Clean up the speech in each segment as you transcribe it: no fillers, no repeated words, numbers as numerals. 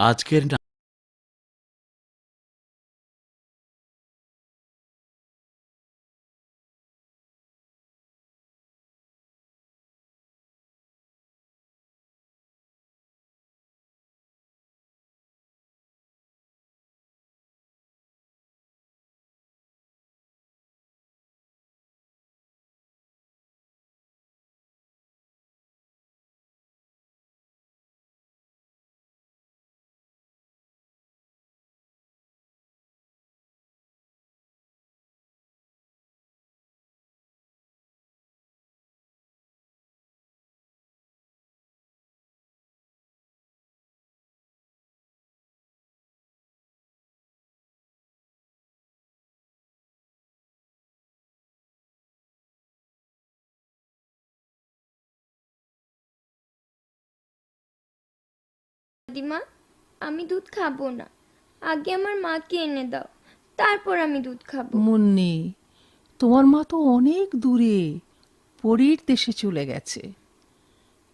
আজকের দাদিমা, আমি দুধ খাবো না। আগে আমার মাকে এনে দাও, তারপর আমি দুধ খাবো। মুন্নি, তোমার মা তো অনেক দূরে, পরীর দেশে চলে গেছে।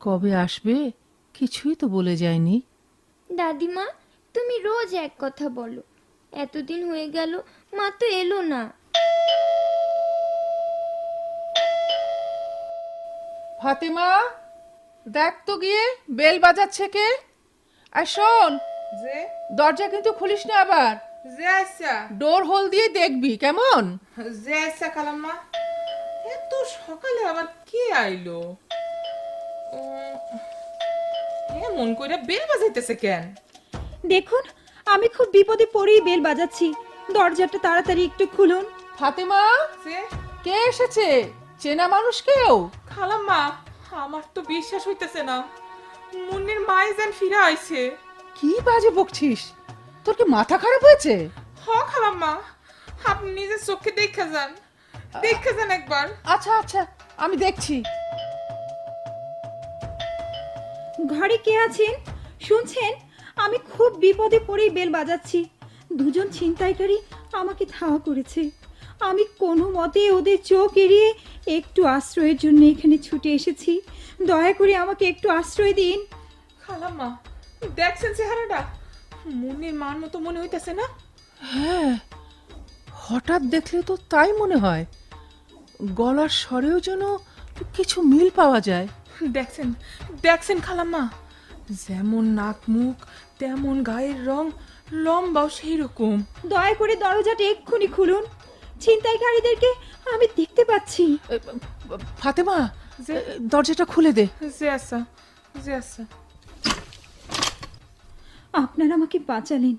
কবে আসবে কিছুই তো বলে যায়নি। দাদিমা, তুমি রোজ এক কথা বলো। এতদিন হয়ে গেল, মা তো এলো না। ফাতেমা, দেখ তো গিয়ে বেল বাজাচ্ছে কে। আর শোন, যে দরজা কিন্তু খুলিস না আবার। যে আইসা ডোর হোল দিয়ে দেখবি, কেমন? যে আইসা খালাম্মা, এত সকালে আবার কে আইলো? মন কইরা বেল বাজাইতেছে কেন? দেখুন, আমি খুব বিপদে পড়েই বেল বাজাচ্ছি। দরজাটা তাড়াতাড়ি একটু খুলুন। ফাতেমা, যে কে এসেছে? চেনা মানুষ কেউ? খালাম্মা, আমার তো বিশ্বাস হইতেছে না, মুন্নির মায়ে যেন ফিরে আইছে। কি বাজে বকছিস? তোর কি মাথা খারাপ হয়েছে? হ খালাম্মা, আপনি নিজের চোখে দেখা যান, দেখা যান একবার। আচ্ছা আচ্ছা, আমি দেখছি। ঘরে কে আছেন শুনছেন? আমি খুব বিপদে পড়েই বেল বাজাচ্ছি। দুজন ছিনতাইকারী আমাকে ধাওয়া করেছে। আমি কোনো মতে ওদের চোখ এড়িয়ে একটু আশ্রয়ের জন্য এখানে ছুটে এসেছি। দয়া করে আমাকে একটু আশ্রয় দিন। খালাম্মা, দেখছেন চেহারাটা? মুন্নির মান মতো মনে হইতেছে না? হ্যাঁ, হঠাৎ দেখলে তো তাই মনে হয়। গলার স্বরেও যেন কিছু মিল পাওয়া যায়। দেখছেন, দেখছেন খালাম্মা, যেমন নাক মুখ তেমন গায়ের রং, লম্বাও সেই রকম। দয়া করে দরজাটা এক্ষুনি খুলুন। ছিনতাইকারীদেরকে আমি দেখতে পাচ্ছি। এ, ফাতেমা, যে দরজাটা খুলে দে। যে আচ্ছা, যে আচ্ছা। আপনারা আমাকে বাঁচালেন।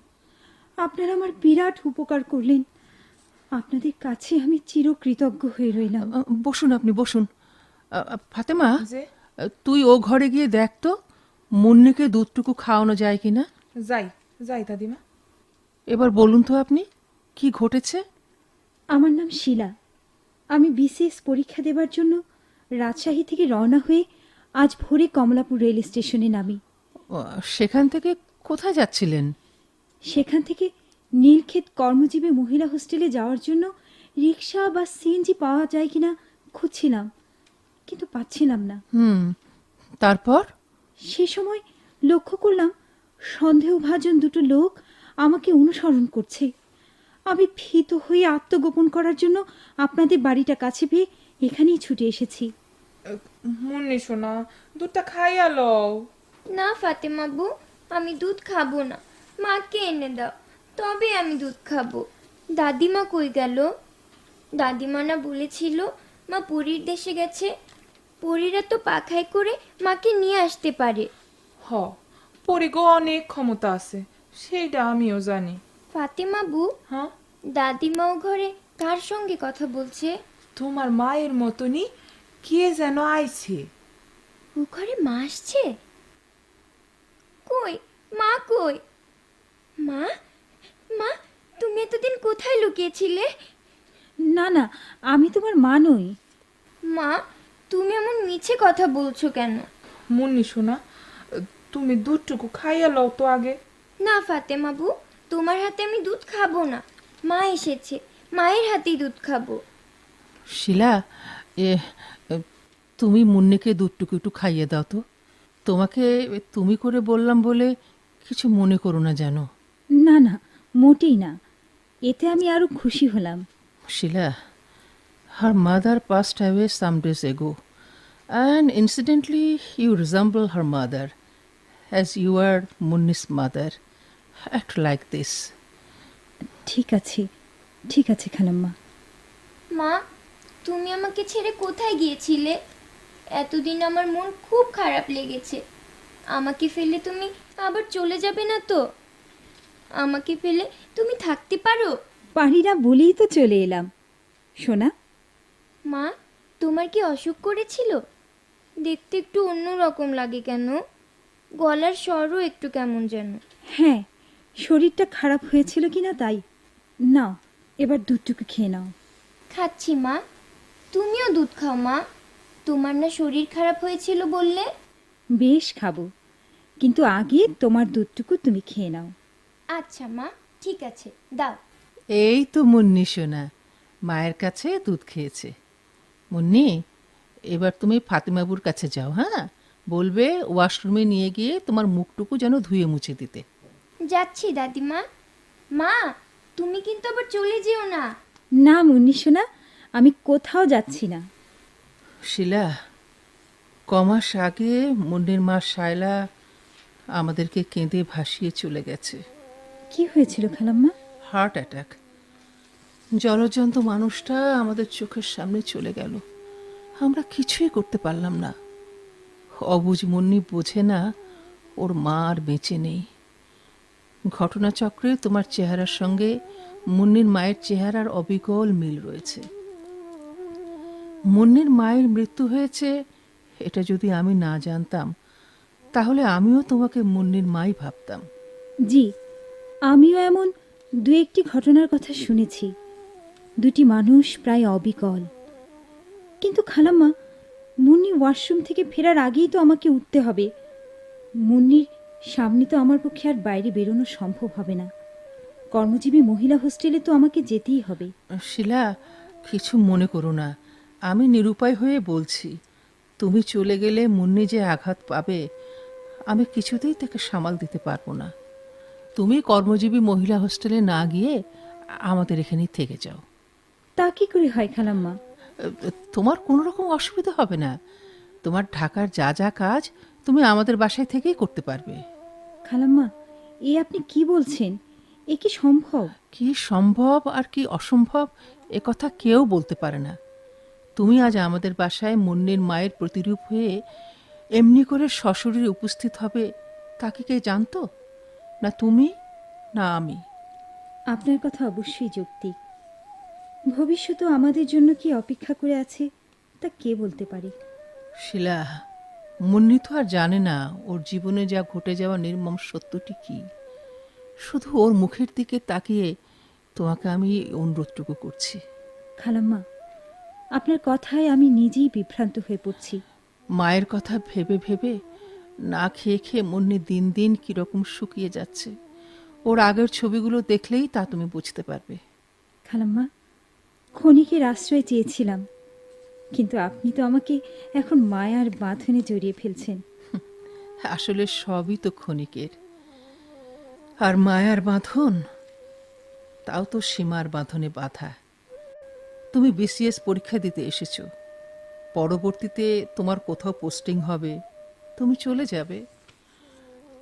আপনারা আমার বিরাট উপকার করলেন। আপনাদের কাছে আমি চিরকৃতজ্ঞ হয়ে রইলাম। বসুন, আপনি বসুন। ফাতেমা, যে তুই ও ঘরে গিয়ে দেখ তো মুন্নিকে দুধটুকু খাওয়ানো যায় কিনা। যাই, যাই দাদিমা। এবার বলুন তো আপনি, কি ঘটেছে? আমার নাম শিলা। আমি বিসিএস পরীক্ষা দেবার জন্য রাজশাহী থেকে রওনা হয়ে আজ ভোরে কমলাপুর রেল স্টেশনে নামি। সেখান থেকে কোথায় যাচ্ছিলেন? সেখান থেকে নীলক্ষেত কর্মজীবী মহিলা হোস্টেলে যাওয়ার জন্য রিক্সা বা সিএনজি পাওয়া যায় কিনা খুঁজছিলাম, কিন্তু পাচ্ছিলাম না। তারপর? সে সময় লক্ষ্য করলাম সন্দেহভাজন দুটো লোক আমাকে অনুসরণ করছে। আমি ভীত হয়ে আত্মগোপন করার জন্য আপনাদের বাড়িটা কাছে পেয়ে এখানেই ছুটে এসেছি। মুন্নি শোনা, দুধটা খাইয়া লও। না ফাতেমা বউ, আমি দুধ খাবো না। মাকে এনে দাও, তবে আমি দুধ খাবো। দাদিমা কই গেল? দাদিমা না বলেছিল মা পরীর দেশে গেছে? পরীরা তো পাখায় করে মাকে নিয়ে আসতে পারে। হ, পরিগো অনেক ক্ষমতা আছে, সেইটা আমিও জানি। ফাতেমা বউ, হ্যাঁ, দাদিমাও ঘরে কার সঙ্গে কথা বলছে? তোমার মায়ের মতনই কে যেন আইছে। ও ঘরে মা আসছে? কই মা, কই মা? মা, তুমি এতদিন কোথায় লুকিয়েছিলে? না না, আমি তোমার মা নই। মা, তুমি এমন মিছে কথা বলছো কেন? মুন্নি শোনা, তুমি দুধটুকু খাইয়া লও তো আগে। না ফাতেমা বউ, তোমার হাতে আমি দুধ খাবো না। মা এসেছে, মায়ের হাতেই দুধ খাবো। শিলা, এ, তুমি মুন্নিকে দুধটুকু একটু খাইয়ে দাও তো। তোমাকে তুমি করে বললাম বলে কিছু মনে করো না যেন। না না, মোটেই না। এতে আমি আরো খুশি হলাম। Sheila, her mother passed away some days ago, and incidentally, you resemble her mother, as you are Munni's mother. Act like this. ঠিক আছে, ঠিক আছে খালাম্মা। মা, তুমি আমাকে ছেড়ে কোথায় গিয়েছিলে? এতদিন আমার মন খুব খারাপ লেগেছে। আমাকে ফেলে তুমি আবার চলে যাবে না তো? আমাকে ফেলে তুমি থাকতে পারো? পারি না বলেই তো চলে এলাম। সোনা, মা, তোমার কি অসুখ করেছিল? দেখতে একটু অন্যরকম লাগে কেন? গলার স্বরও একটু কেমন যেন। হ্যাঁ, শরীরটা খারাপ হয়েছিল কিনা তাই। নাও, এবার দুধটুকু খেয়ে নাও। খাচ্ছি মা, তুমিও দুধ খাও মা। তোমার না শরীর খারাপ হয়েছিল বললে? বেশ খাবো, কিন্তু আগে তোমার দুধটুকু তুমি খেয়ে নাও। আচ্ছা মা, ঠিক আছে, দাও। এই তো মুন্নি সোনা, মায়ের কাছে দুধ খেয়েছে। মুন্নি, এবার তুমি ফাতিমাবুর কাছে যাও, হ্যাঁ? বলবে ওয়াশরুমে নিয়ে গিয়ে তোমার মুখটুকু যেন ধুয়ে মুছে দিতে। যাচ্ছি দাদিমা। মা, তুমি কিন্তু আবার চলে যেও না। না মুন্নি সোনা, আমি কোথাও যাচ্ছি না। শিলা, কমাস আগে মুন্নির মা শায়লা আমাদেরকে কেঁদে ভাসিয়ে চলে গেছে। কি হয়েছিল খালাম্মা? Heart attack. জলজন্ত মানুষটা আমাদের চোখের সামনে চলে গেল, আমরা কিছুই করতে পারলাম না। অবুঝ মুন্নি বোঝে না ওর মা আর বেঁচে নেই। ঘটনাচক্রে তোমার চেহারার সঙ্গে মুন্নির মায়ের চেহারার অবিকল মিল রয়েছে। মুন্নির মায়ের মৃত্যু হয়েছে এটা যদি আমি না জানতাম, তাহলে আমিও তোমাকে মুন্নির মাই ভাবতাম। জি, আমিও এমন দু একটি ঘটনার কথা শুনেছি। দুটি মানুষ প্রায় অবিকল। কিন্তু খালাম্মা, মুন্নি ওয়াশরুম থেকে ফেরার আগেই তো আমাকে উঠতে হবে। মুন্নির সামনে তো আমার পক্ষে আর বাইরে বেরোনো সম্ভব হবে না। কর্মজীবী মহিলা হোস্টেলে তো আমাকে যেতেই হবে। শিলা, কিছু মনে করো না, আমি নিরুপায় হয়ে বলছি। তুমি চলে গেলে মুন্নি যে আঘাত পাবে, আমি কিছুতেই তাকে সামাল দিতে পারবো না। তুমি কর্মজীবী মহিলা হোস্টেলে না গিয়ে আমাদের এখানেই থেকে যাও। তা কি করে হয় খালাম্মা? তোমার কোনো রকম অসুবিধা হবে না। তোমার ঢাকার যা যা কাজ তুমি আমাদের বাসায় থেকেই করতে পারবে। খালাম্মা, এ আপনি কি বলছেন? এ কি সম্ভব? কি সম্ভব আর কি অসম্ভব এ কথা কেউ বলতে পারে না। তুমি আজ আমাদের বাসায় মুন্নির মায়ের প্রতিরূপ হয়ে এমনি করে সশরীরে উপস্থিত হবে, তাকে কে জানতো? না তুমি, না আমি। আপনার কথা অবশ্যই যৌক্তিক। ভবিষ্যতেও আমাদের জন্য কি অপেক্ষা করে আছে তা কে বলতে পারে? শিলা, মুন্নি তো আর জানে না ওর জীবনে যা ঘটে যাওয়া নির্মম সত্যটি কি। শুধু ওর মুখের দিকে তাকিয়ে তোমাকে আমি অনুরোধটুকু করছি। খালাম্মা, আপনার কথায় আমি নিজেই বিভ্রান্ত হয়ে পড়ছি। মায়ের কথা ভেবে ভেবে না খেয়ে খেয়ে মুন্নি দিন দিন কীরকম শুকিয়ে যাচ্ছে। ওর আগের ছবিগুলো দেখলেই তা তুমি বুঝতে পারবে। খালাম্মা, ক্ষণিকের আশ্রয় চেয়েছিলাম, কিন্তু আপনি তো আমাকে এখন মায়ার বাঁধনে জড়িয়ে ফেলছেন। আসলে সবই তো ক্ষণিকের। আর মায়ার বাঁধন, তাও তো সীমার বাঁধনে বাঁধা। তুমি বিসিএস পরীক্ষা দিতে এসেছো, পরবর্তীতে তোমার কোথাও পোস্টিং হবে, তুমি চলে যাবে,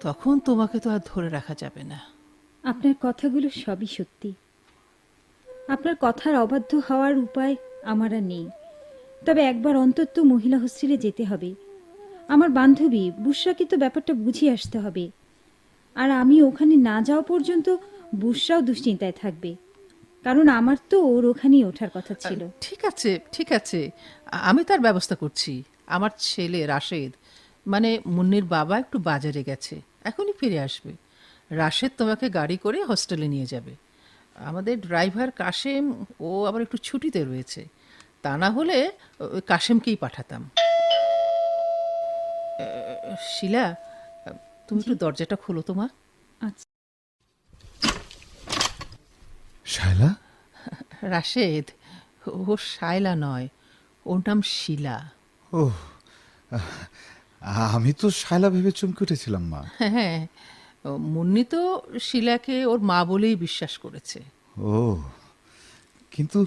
তখন তোমাকে তো আর ধরে রাখা যাবে না। আপনার কথাগুলো সবই সত্যি। আপনার কথার অবাধ্য হওয়ার উপায় আমার আর নেই। তবে একবার অন্তত মহিলা হোস্টেলে যেতে হবে। আমার বান্ধবী বুশরাকে তো ব্যাপারটা বুঝিয়ে আসতে হবে। আর আমি ওখানে না যাওয়া পর্যন্ত বুশরাও দুশ্চিন্তায় থাকবে, কারণ আমার তো ওর ওখানেই ওঠার কথা ছিল। ঠিক আছে, ঠিক আছে, আমি তার ব্যবস্থা করছি। আমার ছেলে রাশেদ, মানে মুন্নির বাবা একটু বাজারে গেছে, এখনই ফিরে আসবে। রাশেদ তোমাকে গাড়ি করে হোস্টেলে নিয়ে যাবে। আমাদের ড্রাইভার কাশেম, ও আবার একটু ছুটিতে রয়েছে, তা না হলে ওই কাশেমকেই পাঠাতাম। শিলা, তুমি একটু দরজাটা খোলো তো মা। আচ্ছা। শায়লা? রাশেদ, ও শায়লা নয়, ওর নাম শিলা। ও, আমি তো শায়লা ভেবে চমকে উঠেছিলাম মা। হ্যাঁ, মুন্নি তো শিলাকে ওর মা বলেই বিশ্বাস করেছে। ও, কিন্তু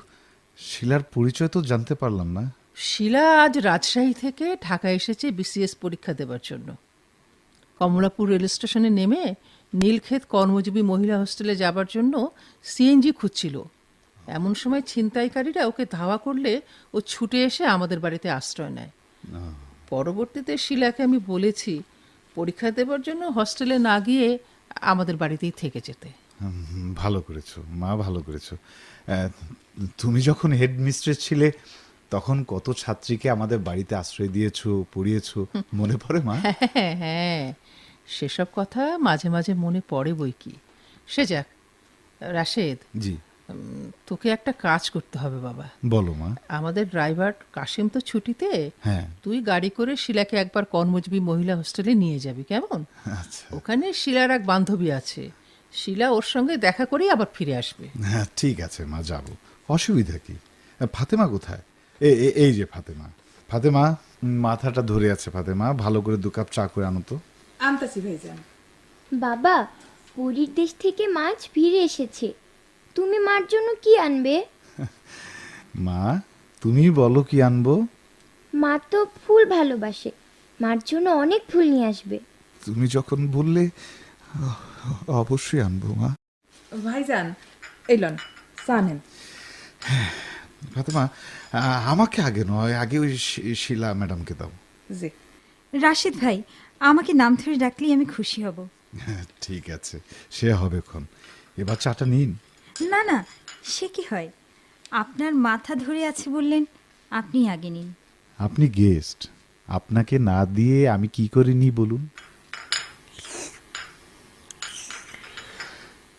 শিলার পরিচয় তো জানতে পারলাম না। শিলা আজ রাজশাহী থেকে ঢাকা এসেছে বিসিএস পরীক্ষা দেবার জন্য। কমলাপুর রেল স্টেশনে নেমে নীলক্ষেত কর্মজীবী মহিলা হোস্টেলে যাবার জন্য সিএনজি খুঁজছিল। এমন সময় ছিনতাইকারীরা ওকে ধাওয়া করলে ও ছুটে এসে আমাদের বাড়িতে আশ্রয় নেয়। পরবর্তীতে শিলাকে আমি বলেছি পরীক্ষা দেবার জন্য হস্টেলে না গিয়ে আমাদের বাড়িতেই থেকে যেতে। ভালো করেছো মা, ভালো করেছো। তুমি যখন হেড মিস্ট্রেস ছিলে তখন কত ছাত্রীকে আমাদের বাড়িতে আশ্রয় দিয়েছো, পড়িয়েছো, মনে পড়ে মা? হ্যাঁ হ্যাঁ, সেসব কথা মাঝে মাঝে মনে পড়ে বই কি। সে যাক, রাশেদ, জি। তোকে একটা কাজ করতে হবে বাবা। বলো মা। আমাদের ড্রাইভার কাশিম তো ছুটিতে, হ্যাঁ। তুই গাড়ি করে শিলাকে একবার কর্মজীবী মহিলা হোস্টেলে নিয়ে যাবি, কেমন? আচ্ছা, ওখানে শিলার এক বান্ধবী আছে, শিলা ওর সঙ্গে দেখা করেই আবার ফিরে আসবে। হ্যাঁ ঠিক আছে মা, যাবো, অসুবিধা কি? ফাতেমা কোথায়? এই যে ফাতেমা। ফাতেমা, মাথাটা ধরে আছে ফাতেমা, ভালো করে 2 কাপ চা করে আনো তো। আনতাছি ভাইজান। বাবা, পুরীর দেশ থেকে মাছ ফিরে এসেছে। তুমি মার জন্য কি আনবে? মা, তুমি বলো কি আনবো? মা তো ফুল ভালোবাসে, মার জন্য অনেক ফুল নিয়ে আসবে। তুমি যখন বললে অবশ্যই আনবো মা। ভাইজান, এলন চা নেন। ফাতেমা, আমাকে আগে নয়, আগে ওই শিলা ম্যাডামকে দাও। জি। রাশেদ ভাই, আমাকে নাম ধরে ডাকলেই আমি খুশি হব। হ্যাঁ ঠিক আছে, সে হবে ক্ষণ। এবার চাটা নিন। না না, সে কি হয়? আপনার মাথা ধরে আছে বললেন, আপনি আগে নিন। আপনি গেস্ট, আপনাকে না দিয়ে আমি কি করে নিই বলুন?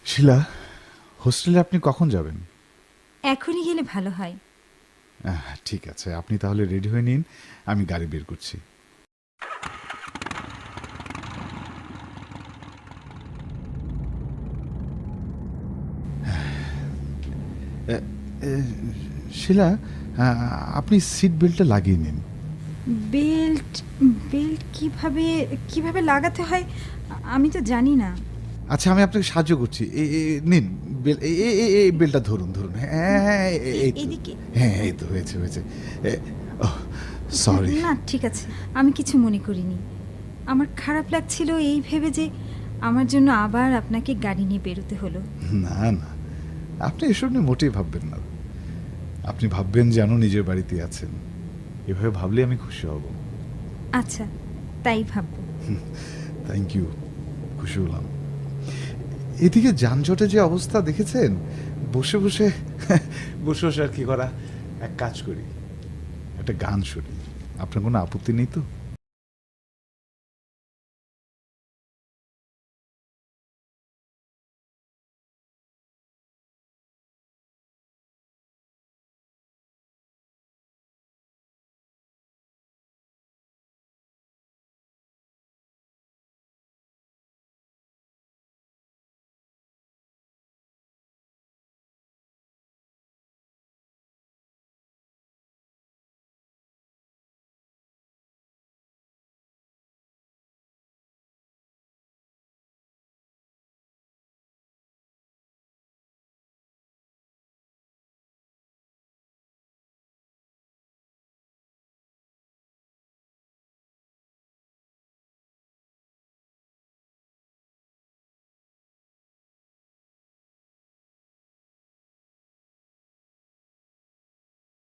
শিলা, হোস্টেলে আপনি কখন যাবেন? এখনই গেলে ভালো হয়। ঠিক আছে, আপনি তাহলে রেডি হয়ে নিন, আমি গাড়ি বের করছি। শিলা, আপনি সিট বেল্টটা লাগিয়ে নিন। বেল্ট বেল্ট কিভাবে কিভাবে লাগাতে হয় আমি তো জানি না। আচ্ছা, আমি আপনাকে সাহায্য করছি। নিন এই বেলটা ধরুন ধরুন। হ্যাঁ এই তো। এদিকে? হ্যাঁ এই তো, হয়েছে হয়েছে। সরি। না ঠিক আছে, আমি কিছু মনে করিনি। আমার খারাপ লাগছিল এই ভেবে যে আমার জন্য আবার আপনাকে গাড়ি নিয়ে বেরোতে হলো। না না, আপনি এসব নিয়ে মোটেই ভাববেন না। আপনি ভাববেন যেন নিজের বাড়িতে আছেন। এভাবে ভাবলে আমি খুশি হব। আচ্ছা, তাই ভাববো। থ্যাংক ইউ, খুশি হলাম। এদিকে যানজটে যে অবস্থা দেখেছেন, বসে বসে বসে বসে আর কি করা, এক কাজ করি, একটা গান শুনি। আপনার কোনো আপত্তি নেই তো?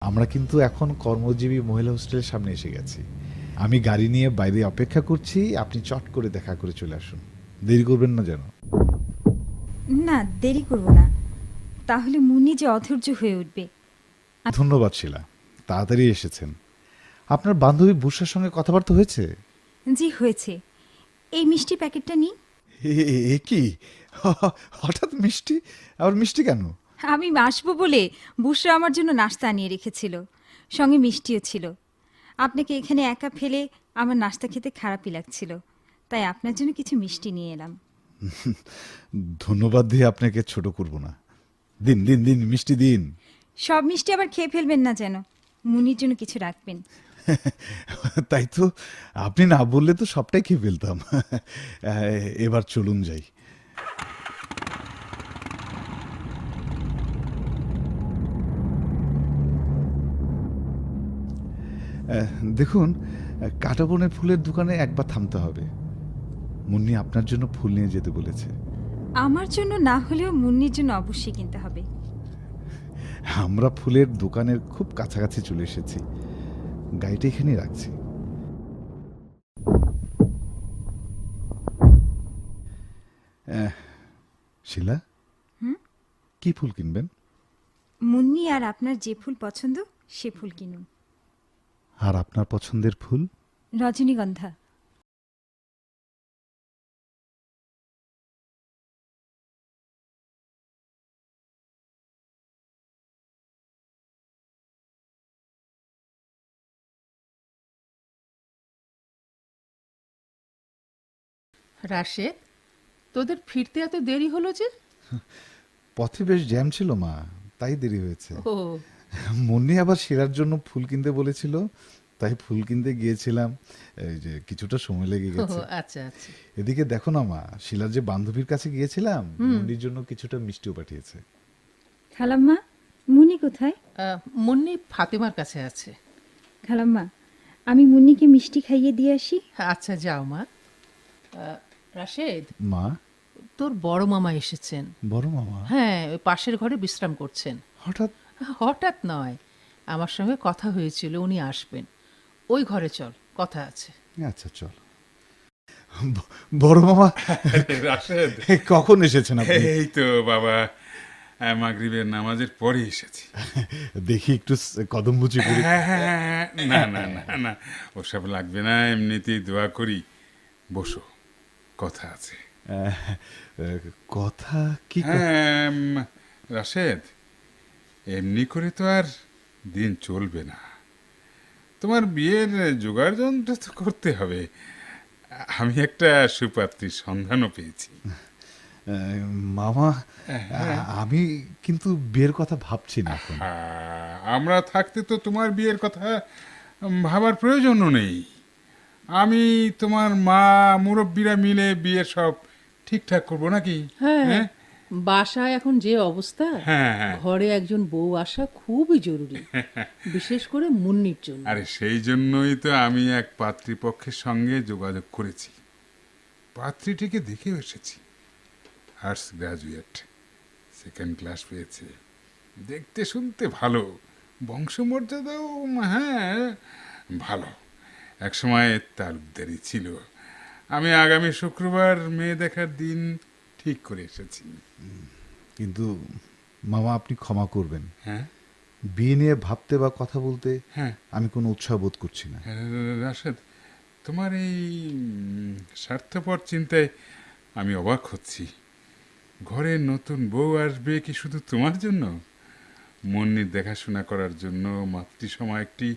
আমরা কিন্তু এখন কর্মজীবী মহিলা হোস্টেলের সামনে এসে গেছি। আমি গাড়ি নিয়ে বাইরে অপেক্ষা করছি, আপনি চট করে দেখা করে চলে আসুন, দেরি করবেন না যেন। না, দেরি করব না, তাহলে মুন্নি যে অধৈর্য হয়ে উঠবে। ধন্যবাদ শিলা, তাড়াতাড়ি এসেছেন। আপনার বান্ধবী বুসার সঙ্গে কথাবার্তা হয়েছে? জি হয়েছে। এই মিষ্টি প্যাকেটটা নিন। এ কি হঠাৎ মিষ্টি? আবার মিষ্টি কেন? আমি আসবো বলে বুসরা আমার জন্য নাস্তা আনিয়ে রেখেছিল, সঙ্গে মিষ্টিও ছিল। আপনাকে এখানে একা ফেলে আমার নাস্তা খেতে খারাপই লাগছিল, তাই আপনার জন্য কিছু মিষ্টি নিয়ে এলাম। ধন্যবাদ দিয়ে আপনাকে ছোট করব না। দিন দিন দিন, মিষ্টি দিন। সব মিষ্টি আবার খেয়ে ফেলবেন না যেন, মুনির জন্য কিছু রাখবেন। তাই তো, আপনি না বললে তো সবটাই খেয়ে ফেলতাম। এবার চলুন যাই। দেখুন, কাঁটাবনের ফুলের দোকানে একবার থামতে হবে। মুন্নি আপনার জন্য ফুল নিয়ে যেতে বলেছে। আমার জন্য না হলেও মুন্নির জন্য অবশ্যই কিনতে হবে। আমরা ফুলের দোকানের খুব কাছাকাছি চলে এসেছি, গাড়িটা এখানেই রাখছি। শিলা, কি ফুল কিনবেন? মুন্নি আর আপনার যে ফুল পছন্দ সে ফুল কিনুন। আর আপনার পছন্দের ফুল? রজনীগন্ধা। রাশেদ, তোদের ফিরতে এত দেরি হলো যে? পথে বেশ জ্যাম ছিল মা, তাই দেরি হয়েছে। ও, মুন্নি আবার শিলার জন্য ফুল কিনতে বলেছিল, তাই ফুল কিনতে গিয়েছিলাম। এই যে কিছুটা সময় লেগে ও, গেছে। আচ্ছা আচ্ছা। এদিকে দেখো না মা, শিলার যে বান্ধবীর কাছে গিয়েছিলাম, মুন্নির জন্য কিছুটা মিষ্টিও পাঠিয়েছে। খালাম্মা, মুন্নি কোথায়? মুন্নি ফাতেমার কাছে আছে। খালাম্মা, আমি মুন্নিকে মিষ্টি খাইয়ে দিয়ে আসি। আচ্ছা, যাও মা। রাশেদ, মা, তোর বড় মামা এসেছেন। বড় মামা হ্যাঁ, ওই পাশের ঘরে বিশ্রাম করছেন। হঠাৎ? হঠাৎ নয়, আমার সঙ্গে কথা হয়েছিল উনি আসবেন। ওই ঘরে চল, কথা আছে। আচ্ছা চল। বড় মামা রাশেদ, কখন এসেছেন আপনি? এই তো বাবা, মাগরিবের নামাজের পরে এসেছি। দেখি একটু কদমবুচি করি। না না না না, ওসব লাগবে না, এমনিতেই দোয়া করি। বসো, কথা আছে। কথা কি? হ্যাঁ রাশেদ, এমনি করে তো আর দিন চলবে না। তোমার বিয়ের জোগাড় যন্ত্র তো করতে হবে। আমি একটা সুপাত্রীর সন্ধানও পেয়েছি। মামা, আমি কিন্তু বিয়ের কথা ভাবছি না এখন। আমরা থাকতে তো তোমার বিয়ের কথা ভাবার প্রয়োজনও নেই। আমি, তোমার মা, মুরব্বীরা মিলে বিয়ের সব ঠিকঠাক করবো নাকি? হ্যাঁ, বাসায় এখন যে অবস্থা, হ্যাঁ হ্যাঁ। ঘরে একজন বউ আসা খুবই জরুরি, বিশেষ করে মুন্নির জন্য। আরে সেই জন্যই তো আমি এক পাত্রীপক্ষের সঙ্গে যোগাযোগ করেছি। পাত্রীটিকে দেখে এসেছি। আর্টস গ্রাজুয়েট, সেকেন্ড ক্লাস পেয়েছে, দেখতে শুনতে ভালো, বংশমর্যাদাও হ্যাঁ ভালো। একসময় তালুকদারি ছিল। আমি আগামী শুক্রবার মেয়ে দেখার দিন ঠিক করে এসেছি। কিন্তু মামা, আপনি ক্ষমা করবেন, হ্যাঁ বিয়ে নিয়ে ভাবতে বা কথা বলতে হ্যাঁ। আমি কোনো উৎসাহ বোধ করছি না। রাশেদ, তোমার এই স্বার্থপর চিন্তায় আমি অবাক হচ্ছি। ঘরে নতুন বউ আসবে কি শুধু তোমার জন্য? মুন্নির দেখাশোনা করার জন্য মাতৃসময় একটি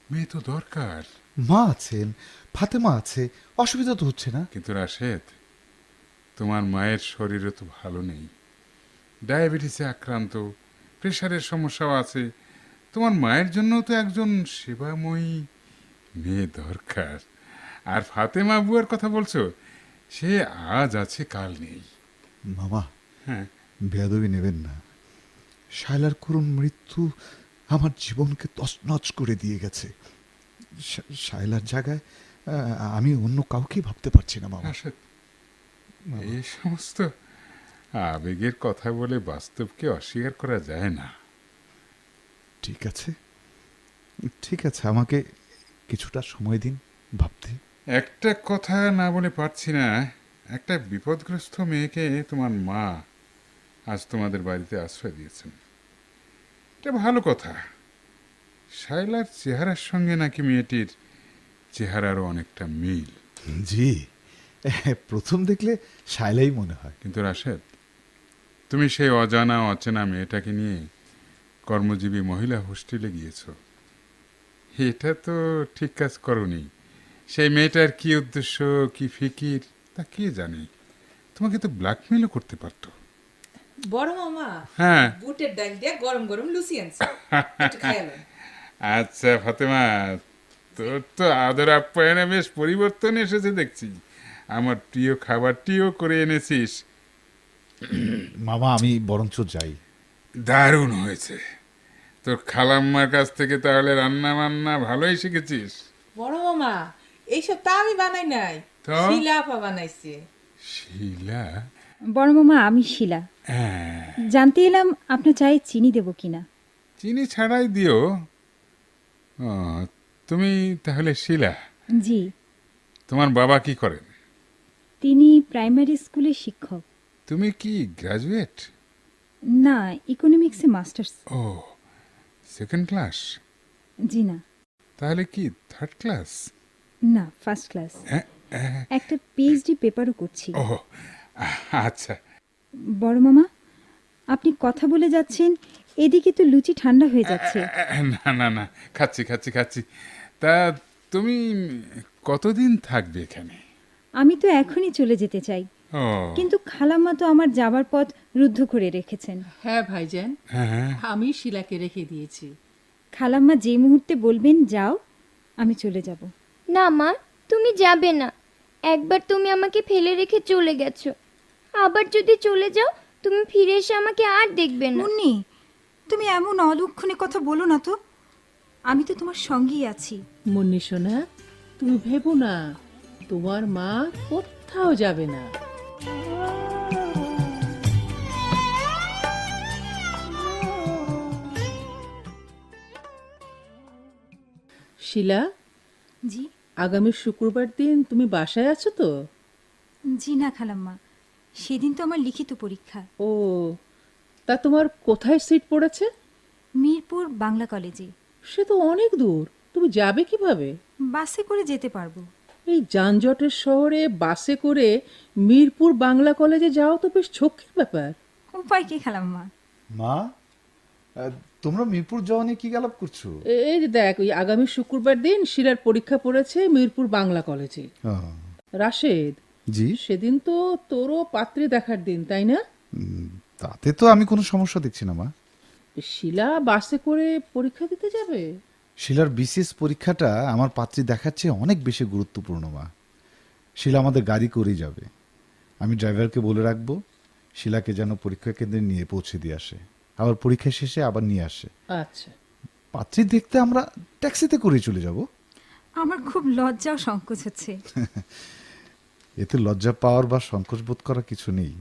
মেয়ে তো দরকার। মা আছেন, ফাতেমা আছে, অসুবিধা তো হচ্ছে না। কিন্তু রাশেদ, তোমার মায়ের শরীরও তো ভালো নেই, ডায়াবেটিসে আক্রান্ত, প্রেশারের সমস্যাও আছে। তোমার মায়ের জন্য তো একজন সেবাময়ী মেয়ে দরকার। আর ফাতেমা বুয়ার কথা বলছো, সে আজ আছে কাল নেই। মামা, হ্যাঁ, বেয়াদবি নেবেন না। শায়লার করুণ মৃত্যু আমার জীবনকে তছনছ করে দিয়ে গেছে। শায়লার জায়গায় আমি অন্য কাউকেই ভাবতে পারছি না মামা। রাশেদ, এই সমস্ত আবেগের কথা বলে বাস্তবকে অস্বীকার করা যায় না। ঠিক আছে, ঠিক আছে, আমাকে কিছুটা সময় দিন ভাবতে। একটা কথা না বলে পারছি না। একটা বিপদগ্রস্ত মেয়েকে তোমার মা আজ তোমাদের বাড়িতে আশ্রয় দিয়েছেন, এটা ভালো কথা। শায়লার চেহারার সঙ্গে নাকি মেয়েটির চেহারারও অনেকটা মিল। জি, প্রথম দেখলে শায়লাই মনে হয়। কিন্তু রাশেদ, তুমি সেই অজানা অচেনা মেয়েটাকে নিয়ে কর্মজীবী মহিলা হোস্টেলে গিয়েছ। এটা তো ঠিক কাজ করনি। সেই মেয়েটার কি উদ্দেশ্য, কি ফিকির, তা কে জানে। তোমাকে তো ব্ল্যাকমেলও করতে পারতো। বড় মামা, হ্যাঁ বুটের ডাল দিয়ে গরম গরম লুচি আনছে, একটু খাইলাম। আচ্ছা ফাতেমা, তোর তো আদর আপ্যায়নে বেশ পরিবর্তন এসেছে দেখছি। আমার প্রিয় খাবারটিও করে এনেছিস। মামা আমি বরঞ্চ যাই। দারুণ হয়েছে। তোর খালাম্মার কাছ থেকে তাহলে রান্না বান্না ভালোই শিখেছিস। বড় মামা এইসব তা আমি বানাই নাই, তো? শিলা আপা বানাইছে। শিলা? বড় মামা আমি শিলা। হ্যাঁ, জানতে এলাম আপনার চায়ে চিনি দেব কিনা। চিনি ছাড়াই দিও। ও, তুমি তাহলে শিলা। জি, তোমার বাবা কি করেন? তিনি প্রাইমারি স্কুলের শিক্ষক। তুমি কি গ্রাজুয়েট? না, ইকোনমিক্সে মাস্টার্স। ও, সেকেন্ড ক্লাস? জি না, তাহলে কি থার্ড ক্লাস? না ফার্স্ট ক্লাস। একটা পিএইচডি পেপারও করছি। ও আচ্ছা। বড় মামা আপনি কথা বলে যাচ্ছেন, এদিকে তো লুচি ঠান্ডা হয়ে যাচ্ছে। না না না, খাচ্ছি খাচ্ছি খাচ্ছি। তা তুমি কতদিন থাকবে এখানে? আমি তো এখনই চলে যেতে চাই, ও কিন্তু খালাম্মা তো আমার যাবার পথ রুদ্ধ করে রেখেছেন। হ্যাঁ ভাইজান, হ্যাঁ, আমি শিলাকে রেখে দিয়েছি। খালাম্মা যে মুহূর্তে বলবেন যাও, আমি চলে যাব। না মা, তুমি যাবে না। একবার তুমি আমাকে ফেলে রেখে চলে গেছো, আবার যদি চলে যাও তুমি ফিরে এসে আমাকে আর দেখবে না। মুন্নি, তুমি এমন অলক্ষণে কথা বলো না তো, আমি তো তোমার সঙ্গেই আছি। মুন্নি সোনা, তুমি ভেবো না, তোমার মা কোথাও যাবে না। শিলা, জি আগামী শুক্রবার দিন তুমি বাসায় আছো তো? জি না খালাম্মা, সেদিন তো আমার লিখিত পরীক্ষা। ও, তা তোমার কোথায় সিট পড়েছে? মিরপুর বাংলা কলেজে। সে তো অনেক দূর, তুমি যাবে কিভাবে? বাসে করে যেতে পারবো। এই যানজটের শহরে বাসে করে মিরপুর বাংলা কলেজে যাওয়া তো বেশ ঝক্কির ব্যাপার। উপায় কি খালাম্মা? মা, তোমরা মিরপুর যাওয়া নিয়ে কি গালাপ করছো? এই যে দেখ, ওই আগামী শুক্রবার দিন শিলার পরীক্ষা পড়েছে মিরপুর বাংলা কলেজে। রাশেদ, জি, সেদিন তো তোরও পাত্রী দেখার দিন, তাই না? তাতে তো আমি কোনো সমস্যা দেখছি না মা। শিলা বাসে করে পরীক্ষা দিতে যাবে? শিলার বিসিএস পরীক্ষাটা আমার পাত্রী দেখার চেয়ে অনেক বেশি গুরুত্বপূর্ণ মা। শিলা আমাদের গাড়ি করেই যাবে। আমি ড্রাইভারকে বলে রাখবো শিলাকে যেন পরীক্ষা কেন্দ্রে নিয়ে পৌঁছে দিয়ে আসে, আবার পরীক্ষা শেষে আবার নিয়ে আসে। আচ্ছা। পাত্রী দেখতে আমরা ট্যাক্সিতে করে চলে যাব। আমার খুব লজ্জা ও সংকোচ হচ্ছে। এতে লজ্জা পাওয়ার বা সংকোচ বোধ করার কিছু নেই।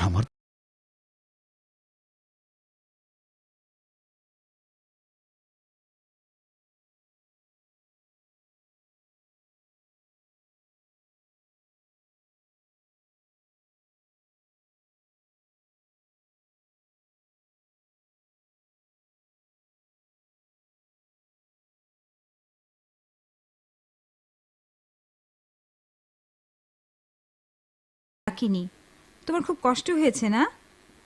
আমার ডাকিনি, তোমার খুব কষ্ট হয়েছে না?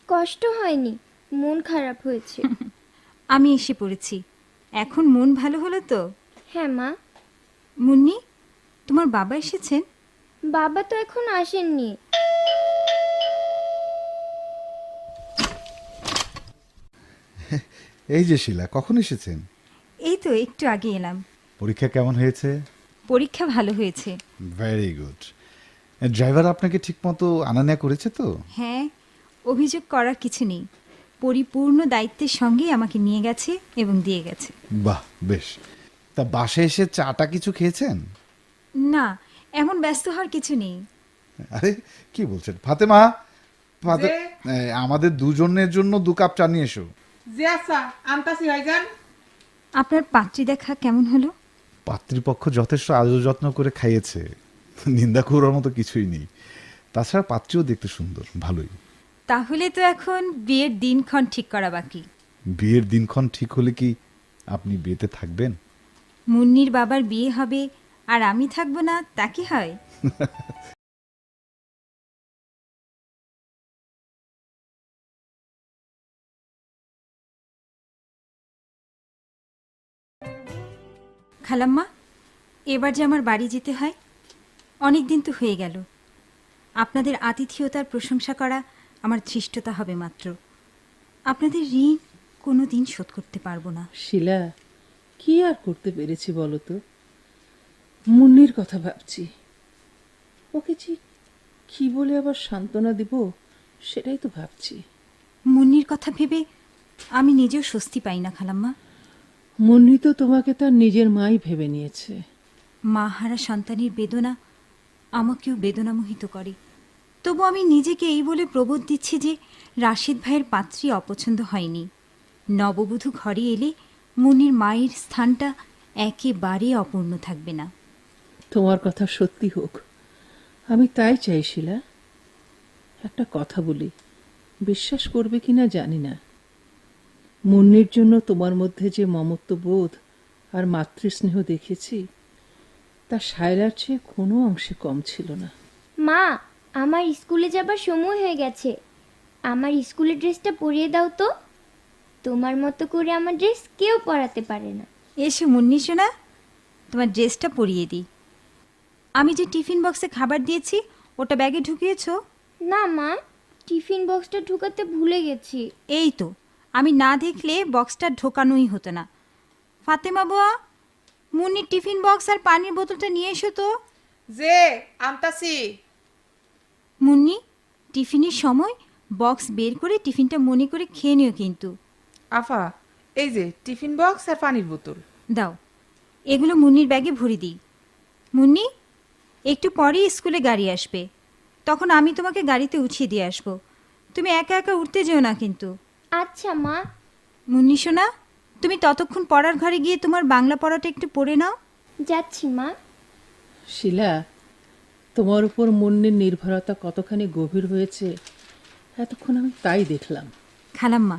কষ্ট হয়নি, মন খারাপ হয়েছে। আমি এসে পড়েছি, এখন মন ভালো হলো তো? হ্যাঁ মা। মুন্নি, তোমার বাবা এসেছেন? বাবা তো এখন আসেননি। এই যে শিলা, কখন এসেছেন? এই তো একটু আগে এলাম। পরীক্ষা কেমন হয়েছে? পরীক্ষা ভালো হয়েছে। Very good. ড্রাইভার আপনাকে ঠিকমতো আনা নেয়া করেছে তো? হ্যাঁ, অভিযোগ করার কিছু নেই। পরিপূর্ণ দায়িত্বের সঙ্গেই আমাকে নিয়ে গেছে এবং দিয়ে গেছে। বাহ, বেশ। তা বাসে এসে চাটা কিছু খেয়েছেন? না, এমন ব্যস্ত হওয়ার কিছু নেই। আরে কি বলছেন ফাতেমা? আমাদের দুজনের জন্য 2 কাপ চা নিয়ে এসো। জি আচ্ছা, আনতাছি ভাইজান। আপনার পাত্রী দেখা কেমন হলো? পাত্রীপক্ষ যথেষ্ট আদর যত্ন করে খাইয়েছে, নিন্দা করার মতো কিছুই নেই। তাছাড়া পাত্রীও দেখতে সুন্দর, ভালোই। তাহলে তো এখন বিয়ের দিনক্ষণ ঠিক করা বাকি। বিয়ের দিনক্ষণ ঠিক হলে কি আপনি বিয়েতে থাকবেন? মুন্নির বাবার বিয়ে হবে আর আমি থাকবো না, তা কি হয়? খালাম্মা, এবার যে আমার বাড়ি যেতে হয়, অনেক দিন তো হয়ে গেল। আপনাদের আতিথেয়তার প্রশংসা করা আমার ধৃষ্টতা হবে মাত্র। আপনাদের ঋণ কোনো দিন শোধ করতে পারবো না। শিলা, কি আর করতে পেরেছি বলো তো? মুন্নির কথা ভাবছি। ওকে যে কি বলে আবার সান্ত্বনা দিব সেটাই তো ভাবছি। মুন্নির কথা ভেবে আমি নিজেও স্বস্তি পাই না খালাম্মা। মুন্নি তো তোমাকে তার নিজের মাই ভেবে নিয়েছে। মা হারা সন্তানের বেদনা আমাকেও বেদনামোহিত করে। তবু আমি নিজেকে এই বলে প্রবোধ দিচ্ছি যে রাশেদ ভাইয়ের পাত্রী অপছন্দ হয়নি। নববধূ ঘরে এলে মুন্নির মায়ের স্থানটা একেবারে অপূর্ণ থাকবে না। তোমার কথা সত্যি হোক, আমি তাই চাই শিলা। একটা কথা বলি, বিশ্বাস করবে কিনা জানি না, মুন্নির জন্য তোমার মধ্যে যে মমত্ববোধ আর মাতৃস্নেহ দেখেছি তা সায়লার চেয়ে কোনো অংশে কম ছিল না। মা, আমার স্কুলে যাবার সময় হয়ে গেছে। আমার স্কুলের ড্রেসটা পরিয়ে দাও তো। তোমার মতো করে আমার ড্রেস কেউ পরাতে পারে না। এসো মুন্নি সোনা, তোমার ড্রেসটা পরিয়ে দিই। আমি যে টিফিন বক্সে খাবার দিয়েছি ওটা ব্যাগে ঢুকিয়েছো? না মা, টিফিন বক্সটা ঢুকাতে ভুলে গেছি। এই তো, আমি না দেখলে বক্সটা ঢোকানোই হতো না। ফাতেমা বুয়া, মুন্নির টিফিন বক্স আর পানির বোতলটা নিয়ে এসো তো। যে আনতাছি। মুন্নি, টিফিনের সময় বক্স বের করে টিফিনটা মনে করে খেয়ে নিও কিন্তু। আফা, এই যে টিফিন বক্স আর পানির বোতল। দাও, এগুলো মুন্নির ব্যাগে ভরে দিই। মুন্নি, একটু পরেই স্কুলে গাড়ি আসবে, তখন আমি তোমাকে গাড়িতে উঠিয়ে দিয়ে আসবো। তুমি একা একা উঠতে যেও না কিন্তু। আচ্ছা মা। মুন্নি সোনা, তুমি ততক্ষণ পড়ার ঘরে গিয়ে তোমার বাংলা পড়াটা একটু পড়ে নাও। যাচ্ছি মা। শিলা, তোমার উপর মুন্নির নির্ভরতা কতখানি গভীর হয়েছে এতক্ষণ আমি তাই দেখলাম। খালাম্মা,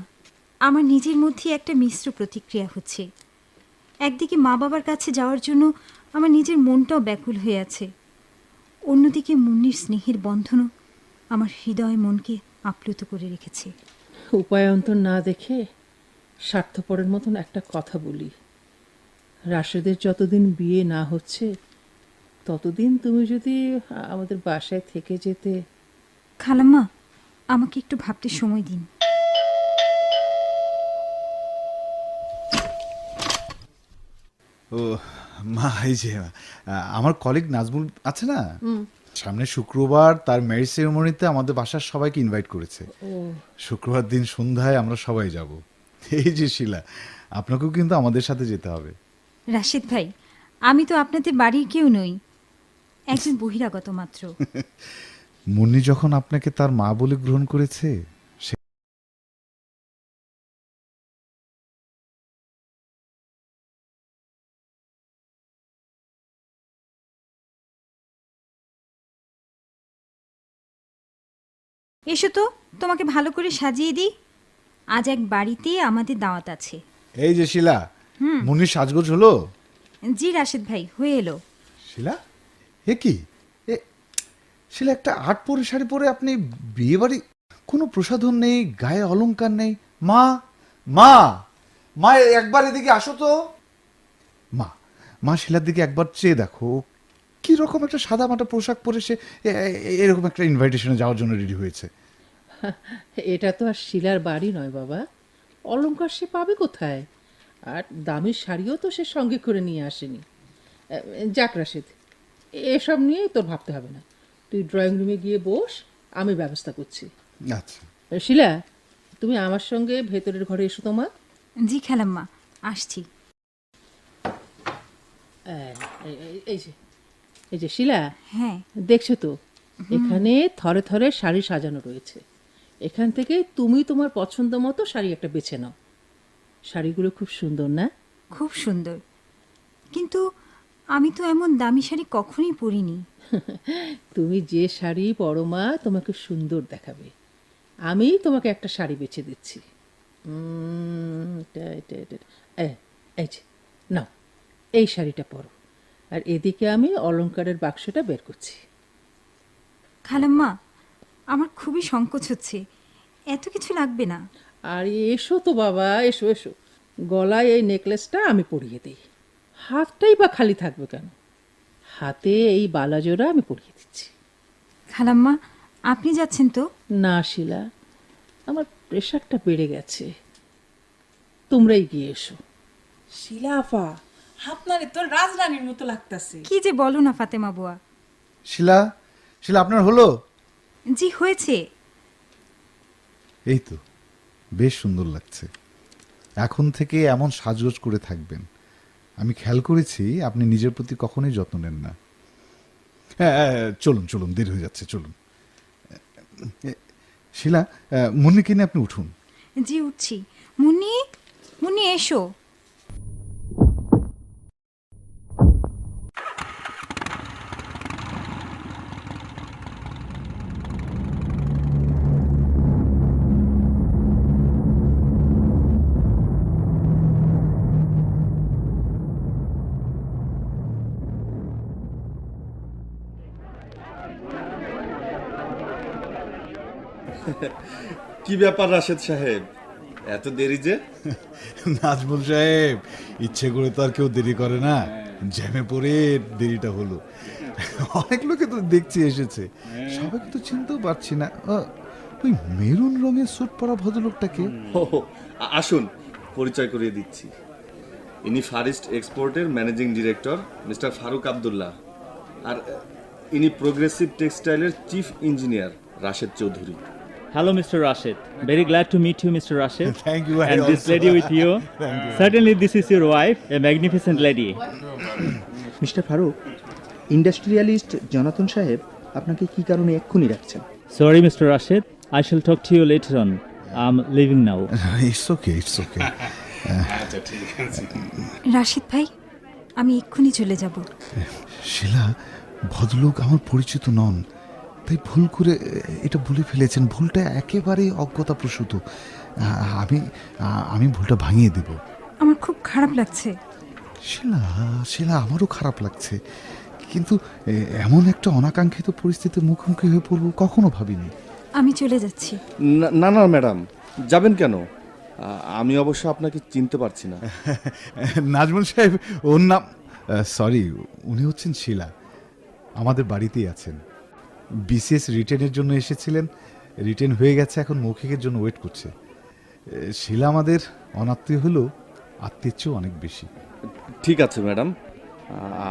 আমার নিজের মধ্যে একটা মিশ্র প্রতিক্রিয়া হচ্ছে। একদিকে মা বাবার কাছে যাওয়ার জন্য আমার নিজের মনটাও ব্যাকুল হয়ে আছে, অন্যদিকে মুন্নির স্নেহের বন্ধনও আমার হৃদয় মনকে আপ্লুত করে রেখেছে। উপায়ন্তর না দেখে স্বার্থপরের মতন একটা কথা বলি, রাশেদের যতদিন বিয়ে না হচ্ছে ততদিন তুমি যদি আমাদের বাসায় থেকে যেতে। খালাম্মা, আমাকে একটু ভাবতে সময় দিন। ও মা, এই যে আমার কলিগ নাজমুল আছে না, সামনে শুক্রবার তার ম্যারেজ সেরেমনিতে আমাদের বাসার সবাইকে ইনভাইট করেছে। শুক্রবার দিন সন্ধ্যায় আমরা সবাই যাব। এই যে শিলা, আপনাকেও কিন্তু আমাদের সাথে যেতে হবে। রাশেদ ভাই, আমি তো আপনাদের বাড়ির কেউ নই, একজন বহিরাগত মাত্র। মুন্নি যখন আপনাকে তার মা বলে গ্রহণ করেছে, এসো তো, তোমাকে ভালো করে সাজিয়ে দিই। আজ এক বাড়িতে আমাদের দাওয়াত আছে। এই যে শিলা, মুন্নির সাজগোজ হলো? জি রাশেদ ভাই, হয়ে এলো। শিলা, এ কি এ শিলা, একটা আট পরে শাড়ি পরে আপনি বিয়ে বাড়ি? কোনো প্রসাধন নেই, গায়ে অলংকার নেই। মা, মা, মা একবার এদিকে আসো তো। মা, মা শিলার দিকে একবার চেয়ে দেখো, কি রকম একটা সাদা মাটা পোশাক পরে সে এরকম একটা ইনভাইটেশনে যাওয়ার জন্য রেডি হয়েছে। এটা তো আর শিলার বাড়ি নয় বাবা, অলংকার সে পাবে কোথায়? আর দামি শাড়িও তো সে সঙ্গে করে নিয়ে আসেনি। যাক রাশেদ, এসব নিয়েই তোর ভাবতে হবে না। তুই ড্রয়িং রুমে গিয়ে বস, আমি ব্যবস্থা করছি। আচ্ছা শিলা, তুমি আমার সঙ্গে ভেতরের ঘরে এসো তোমার। জি খালাম্মা, আসছি। এই যে, এই যে শিলা, হ্যাঁ, দেখছো তো এখানে থরে থরে শাড়ি সাজানো রয়েছে। এখান থেকে তুমি তোমার পছন্দ মতো শাড়ি একটা বেছে নাও। শাড়িগুলো খুব সুন্দর না? খুব সুন্দর, কিন্তু আমি তো এমন দামি শাড়ি কখনোই পরিনি। তুমি যে শাড়ি পরো মা তোমাকে সুন্দর দেখাবে। আমি তোমাকে একটা শাড়ি বেছে দিচ্ছি। এই যে নাও, এই শাড়িটা পরো। আর এদিকে আমি অলংকারের বাক্সটা বের করছি। খালাম্মা, আমার খুবই সংকোচ হচ্ছে, এত কিছু লাগবে না। আর এসো তো বাবা, এসো এসো। গলায় এই নেকলেসটা আমি পরিয়ে দিই। হাতটাই বা খালি থাকবে কেন? হাতে এই বালাজোড়া আমি পরিয়ে দিচ্ছি। খালাম্মা, আপনি যাচ্ছেন তো? না শিলা, আমার প্রেশারটা বেড়ে গেছে, তোমরাই গিয়ে এসো। শিলাফা, আপনারে তো রাজরানীর মতো লাগতাছে। কি যে বলো না ফাতেমা বুয়া। শিলা, শিলা আপনার হলো? জি হয়েছে। এই তো বেশ সুন্দর লাগছে। এখন থেকে এমন সাজগোজ করে থাকবেন। আমি খেয়াল করেছি আপনি নিজের প্রতি কখনোই যত্ন নেন না। হ্যাঁ, চলুন চলুন, দেরি হয়ে যাচ্ছে, চলুন। শিলা, মুন্নিকে নিয়ে আপনি উঠুন। জি উঠছি। মুন্নি, মুন্নি এসো। কি ব্যাপার রাশেদ সাহেব, এত দেরি যে? নাজমুল সাহেব, ইচ্ছে করে তো আর কেউ দেরি করে না, জ্যামে পড়ে দেরিটা হলো। অনেক লোকে তো দেখছি এসেছে, সবাইকে তো চিনতেও পারছি না। ওই মেরুন রঙের স্যুট পরা ভদ্রলোকটাকে? ও, আসুন পরিচয় করিয়ে দিচ্ছি। ইনি ফারিস্ট এক্সপোর্টের managing director mister Farooq Abdullah, আর ইনি প্রোগ্রেসিভ টেক্সটাইলের chief engineer Rashed Chowdhury. Hello, Mr. Rashid. Very glad to meet you, Mr. Rashid. Thank you. And this lady with you. Certainly, this is your wife, a magnificent lady. Mister Farooq, industrialist Jonathan সাহেব আপনাকে কি কারণে এক্ষুনি রাখছেন? Sorry, Mr. Rashid. I shall talk to you later on. I'm leaving now. It's okay, it's okay. Rashid ভাই, আমি এক্ষুনি চলে যাব। শিলা, ভদ্রলোক আমার পরিচিত নন, তাই ভুল করে এটা বলে ফেলেছেন। ভুলটা একেবারে অজ্ঞতাপ্রসূত। আমি ভুলটা ভাঙিয়ে দেব। আমার খুব খারাপ লাগছে। শিলা, শিলা, আমারও খারাপ লাগছে, কিন্তু এমন একটা অনাকাঙ্ক্ষিত পরিস্থিতির মুখোমুখি হয়ে পড়ব কখনো ভাবিনি। আমি চলে যাচ্ছি। না না ম্যাডাম, যাবেন কেন? আমি অবশ্য আপনাকে চিনতে পারছি না। নাজমুল সাহেব, ওর নাম, সরি, উনি হচ্ছেন শিলা, আমাদের বাড়িতেই আছেন। বিসিএস রিটেনের জন্য এসেছিলেন, রিটেন হয়ে গেছে, এখন মৌখিকের জন্য ওয়েট করছে। শিলা আমাদের অনাত্মীয় হলেও আত্মীয়ের চেয়েও অনেক বেশি। ঠিক আছে ম্যাডাম,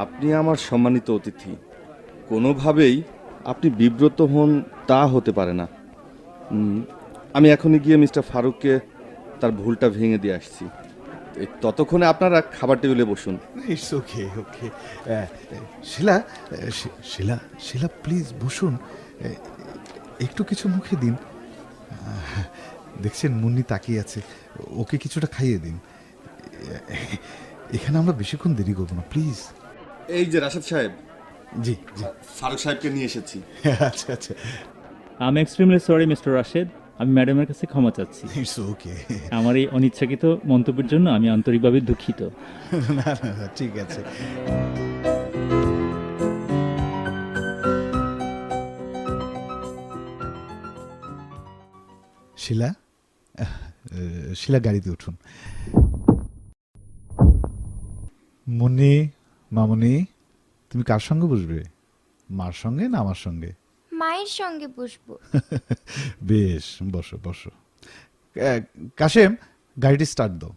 আপনি আমার সম্মানিত অতিথি, কোনোভাবেই আপনি বিব্রত হন তা হতে পারে না। আমি এখনই গিয়ে মিস্টার ফারুককে তার ভুলটা ভেঙে দিয়ে আসছি। ততক্ষণে আপনারা খাবার টেবিলে বসুন। It's okay, okay. Shila, Shila, Shila, please বসুন, একটু কিছু মুখে দিন। দেখছেন মুন্নি তাকিয়ে আছে, ওকে কিছুটা খাইয়ে দিন। এখানে আমরা বেশিক্ষণ দেরি করবো না, প্লিজ। এই যে রাশেদ সাহেব। জি জি। ফারুক সাহেবকে নিয়ে এসেছি। আচ্ছা আচ্ছা। I'm extremely sorry, Mr. Rashid. আমি ম্যাডামের কাছে ক্ষমা চাচ্ছি। It's okay. আমার এই অনিচ্ছাকৃত মন্তব্যের জন্য আমি আন্তরিকভাবে দুঃখিত। না না না, ঠিক আছে। শিলা, শিলা, গাড়িতে উঠুন। মুন্নি, মামুনি, তুমি কার সঙ্গে বসবে? মার সঙ্গে না আমার সঙ্গে? মায়ের সঙ্গে বসবো। বেশ, বসো বসো। কাশেম, গাড়িটি স্টার্ট দাও।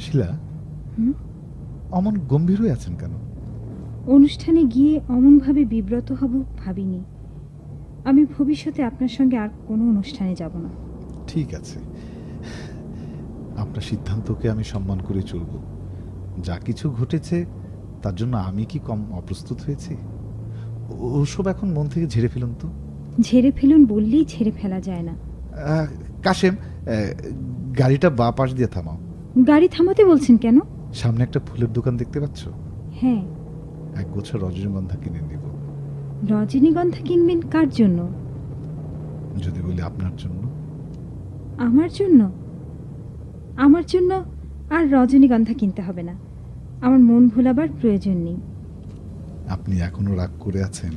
শিলা, অমন গম্ভীর হয়ে আছেন কেন? অনুষ্ঠানে গিয়ে অমনভাবে বিব্রত হব ভাবিনি। আমি ভবিষ্যতে আপনার সঙ্গে আর কোনো অনুষ্ঠানে যাব না। ঠিক আছে, আপনার সিদ্ধান্তকে আমি সম্মান করে চলব। যা কিছু ঘটেছে তার জন্য আমি কি কম অপ্রস্তুত হয়েছি? ওসব এখন মন থেকে ঝেড়ে ফেলুন তো। ঝেড়ে ফেলুন বললেই ঝেড়ে ফেলা যায় না। কাশেম, গাড়িটা বাঁ পাশ দিয়ে থামাও। গাড়ি থামাতে বলছেন কেন? সামনে একটা ফুলের দোকান দেখতে পাচ্ছ? হ্যাঁ। এক গুচ্ছ রজনীগন্ধা কিনে নিব। রজনীগন্ধা কিনবেন কার জন্য? যদি বলি আপনার জন্য। আমার জন্য? আমার জন্য আর রজনীগন্ধা কিনতে হবে না, আমার মন ভোলাবার প্রয়োজন নেই। আপনি এখনো রাগ করে আছেন?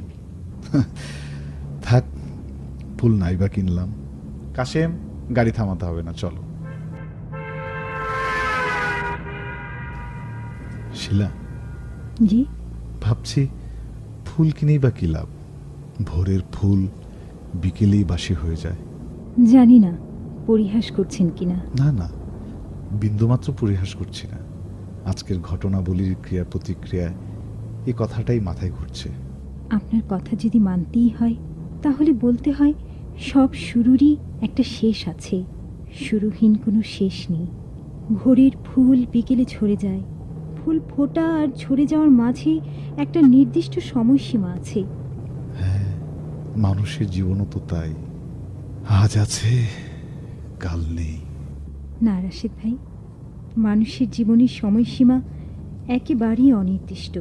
থাক, ফুল নাইবা কিনলাম। কাশেম, গাড়ি থামাতে হবে না, চলো। শিলা, জি? ভাবছি ফুল কিনেই বা কি লাভ? ভোরের ফুল বিকেলেই বাসি হয়ে যায়। জানি না পরিহাস করছেন কিনা। না না, বিন্দুমাত্র পরিহাস করছি না। আজকের ঘটনাবলীর ক্রিয়া প্রতিক্রিয়া এই কথাটাই মাথায় ঘুরছে। আপনার কথা যদি মানতেই হয় তাহলে বলতে হয় সব শুরুরই একটা শেষ আছে, শুরুহীন কোনো শেষ নেই। ভোরের ফুল বিকেলে ঝরে যায়, ফুল ফোটা আর ঝরে যাওয়ার মাঝে একটা নির্দিষ্ট সময়সীমা আছে। হ্যাঁ, মানুষের জীবনও তো তাই, আজ আছে কাল নেই। না রাশেদ ভাই, মানুষের জীবনের সময়সীমা একেবারেই অনির্দিষ্ট,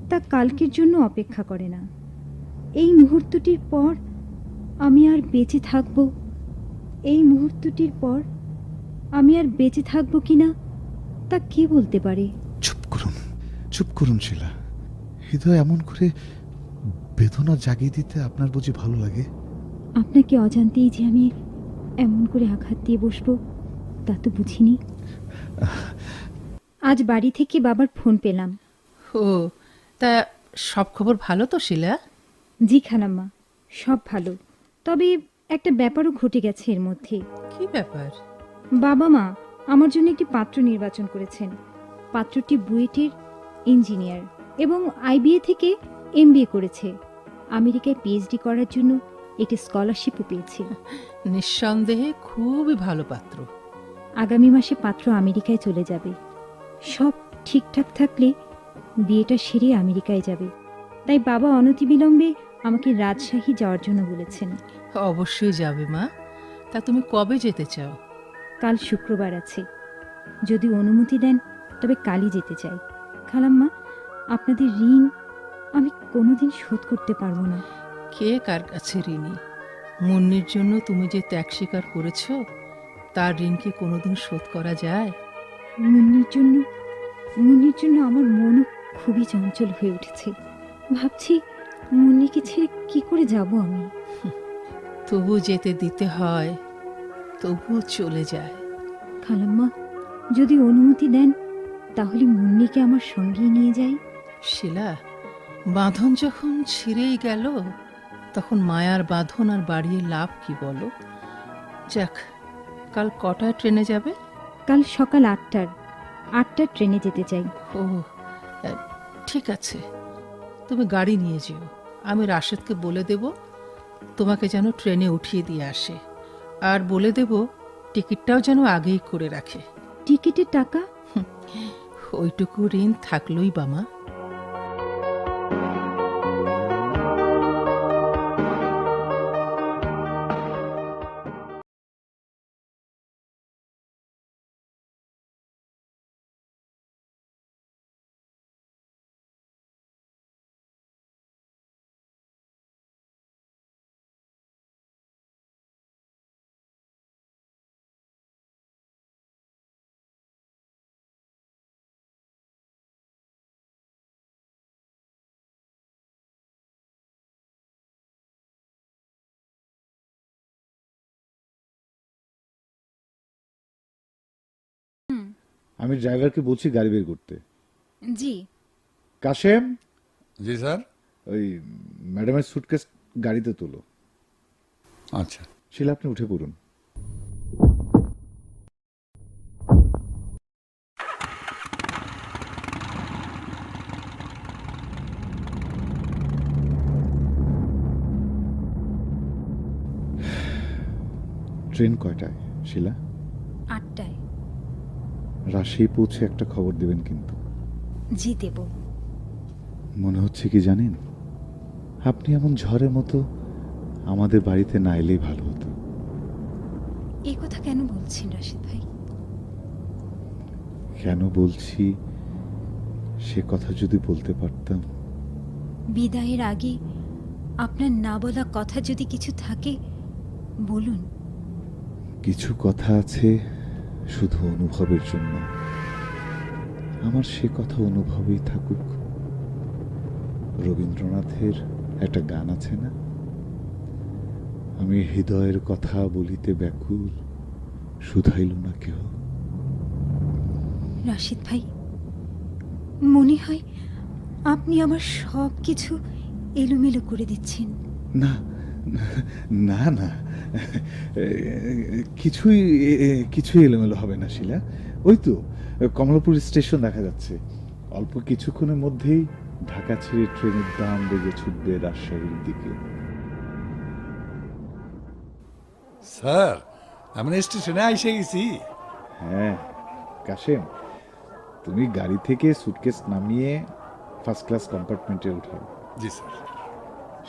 তা কালকের জন্য অপেক্ষা করে না। এই মুহূর্তটির পর আমি আর বেঁচে থাকব, এই মুহূর্তটির পর আমি আর বেঁচে থাকব কিনা তা কে বলতে পারে? চুপ করুন, চুপ করুন শিলা। হৃদয় এমন করে বেদনা জাগিয়ে দিতে আপনার বুঝি ভালো লাগে? আপনাকে অজান্তেই যে আমি এমন করে আঘাত দিয়ে বসবো তা তো বুঝিনি। আজ বাড়ি থেকে বাবার ফোন পেলাম। ও, তা সব খবর ভালো তো শিলা? জি খালাম্মা, সব ভালো, তবে একটা ব্যাপারও ঘটে গেছে এর মধ্যে। কি ব্যাপার? বাবা মা আমার জন্য একটি পাত্র নির্বাচন করেছেন। পাত্রটি বুয়েটের ইঞ্জিনিয়ার এবং আইবিএ থেকে এমবিএ করেছে। আমেরিকায় পিএইচডি করার জন্য একটি স্কলারশিপও পেয়েছে। নিঃসন্দেহে খুবই ভালো পাত্র। আগামী মাসে পাত্র আমেরিকায় চলে যাবে। সব ঠিকঠাক থাকলে বিয়েটা সেরে আমেরিকায় যাবে। তাই বাবা অনতিবিলম্বে আমাকে রাজশাহী যাওয়ার জন্য বলেছেন। অবশ্যই যাবে মা। তা তুমি কবে যেতে চাও? কাল শুক্রবার আছে, যদি অনুমতি দেন তবে কালই যেতে চাই। খালাম্মা, আপনাদের ঋণ আমি কোনোদিন শোধ করতে পারবো না। কে কার কাছে ঋণী? মুন্নির জন্য তুমি যে ত্যাগ স্বীকার করেছ, তার ঋণ কি কোনোদিন শোধ করা যায়? মুন্নির জন্য আমার মনও খুবই চঞ্চল হয়ে উঠেছে। ভাবছি মুন্নিকে ছেড়ে কি করে যাব আমি। তবু যেতে দিতে হয়, তবু চলে যায়। খালাম্মা, যদি অনুমতি দেন তাহলে মুন্নিকে আমার সঙ্গেই নিয়ে যাই। শিলা, বাঁধন যখন ছিঁড়েই গেল তখন মায়ার বাঁধন আর বাড়িয়ে লাভ কি বলো? যাক, কাল কটায় ট্রেনে যাবে? কাল সকাল 8টার ট্রেনে যেতে চাই। ও, ঠিক আছে, তুমি গাড়ি নিয়ে যেও। আমি রাশেদকে বলে দেব তোমাকে যেন ট্রেনে উঠিয়ে দিয়ে আসে, আর বলে দেব টিকিটটাও যেন আগেই করে রাখে। টিকিটের টাকা? ওইটুকু ঋণ থাকলোই বা মা। আমি ড্রাইভারকে বলছি গাড়ি বের করতে। জি। কাশেম, জি স্যার। ওই ম্যাডামের সুটকেস গাড়িতে তোলো। আচ্ছা। শিলা, আপনি উঠে পড়ুন। ট্রেন কয়টায় শিলা? 8টায়। রাজশাহী পৌঁছে একটা খবর দেবেন কিন্তু। জি দেব। মনে হচ্ছে কি জানেন, আপনি এমন ঝড়ের মতো আমাদের বাড়িতে না এলেই ভালো হতো। এই কথা কেন বলছেন রাশেদ ভাই? কেন বলছি সে কথা যদি বলতে পারতাম। বিদায়ের আগে আপনার না বলা কথা যদি কিছু থাকে বলুন। কিছু কথা আছে শুধু অনুভবের জন্য। আমার সে কথা অনুভবেই থাকুক। রবীন্দ্রনাথের একটা গান আছে না, আমি হৃদয়ের কথা বলিতে ব্যাকুল, শুধাইল না কেহ। রাশেদ ভাই, মনে হয় আপনি আমার সব কিছু এলোমেলো করে দিচ্ছেন। না না না, কিছুই কিছুই এলোমেলো হবে না শিলা। ওই তো কমলাপুর স্টেশন দেখা যাচ্ছে। অল্প কিছুক্ষণের মধ্যেই ঢাকা ছেড়ে ট্রেনের দাম বেগে ছুটবে রাজশাহীর দিকে। স্যার আমরা স্টেশনে এসে গেছি। হ্যাঁ কাশেম, তুমি গাড়ি থেকে সুটকেস নামিয়ে ফার্স্ট ক্লাস কম্পার্টমেন্টে উঠাও। জি স্যার।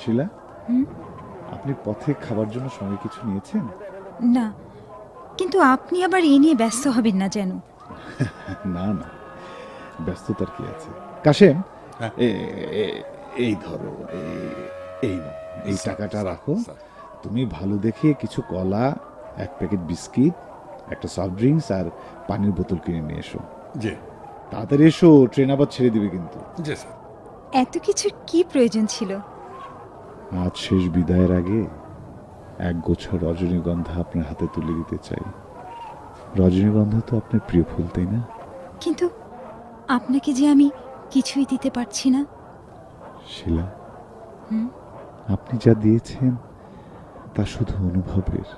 শিলা, আপনি পথে খাবার জন্য সঙ্গে কিছু নিয়েছেন? না, কিন্তু আপনি আবার এ নিয়ে ব্যস্ত হবেন না যেন। না না, ব্যস্ততার কি আছে। কাশেম, হ্যাঁ। এই ধরো, এই নাও, এই স্যার, টাকাটা স্যার, রাখো। স্যার। তুমি ভালো দেখে কিছু কলা, এক প্যাকেট বিস্কিট, একটা সফট ড্রিঙ্কস আর পানির বোতল কিনে নিয়ে এসো। জি তাড়াতাড়ি এসো, ট্রেন আবার ছেড়ে দিবে কিন্তু। জি স্যার। এত কিছুর কি প্রয়োজন ছিল? আজ শেষ বিদায়ের আগে এক গোছা রজনীগন্ধা আপনার হাতে তুলে দিতে চাই। রজনীগন্ধা তো আপনার প্রিয় ফুল, তাই না? কিন্তু আপনাকে যে আমি কিছুই দিতে পারছি না। শিলা, আপনি যা দিয়েছেন তা শুধু অনুভবের,